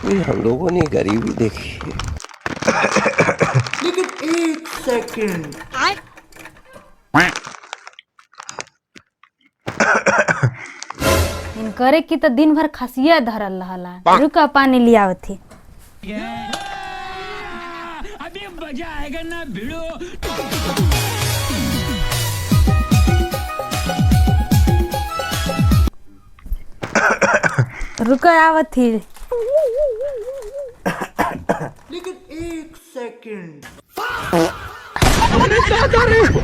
कभी हम लोगों ने गरीबी देखी है। लेकिन एक सेकंड, इनकरे की तो दिन भर खसिया धरल रहला। रुका पानी लियाव थी। अभी मजा आएगा ना भिड़ो। रुका आवत थी। लेकिन एक सेकंड, क्या कर रहे हो?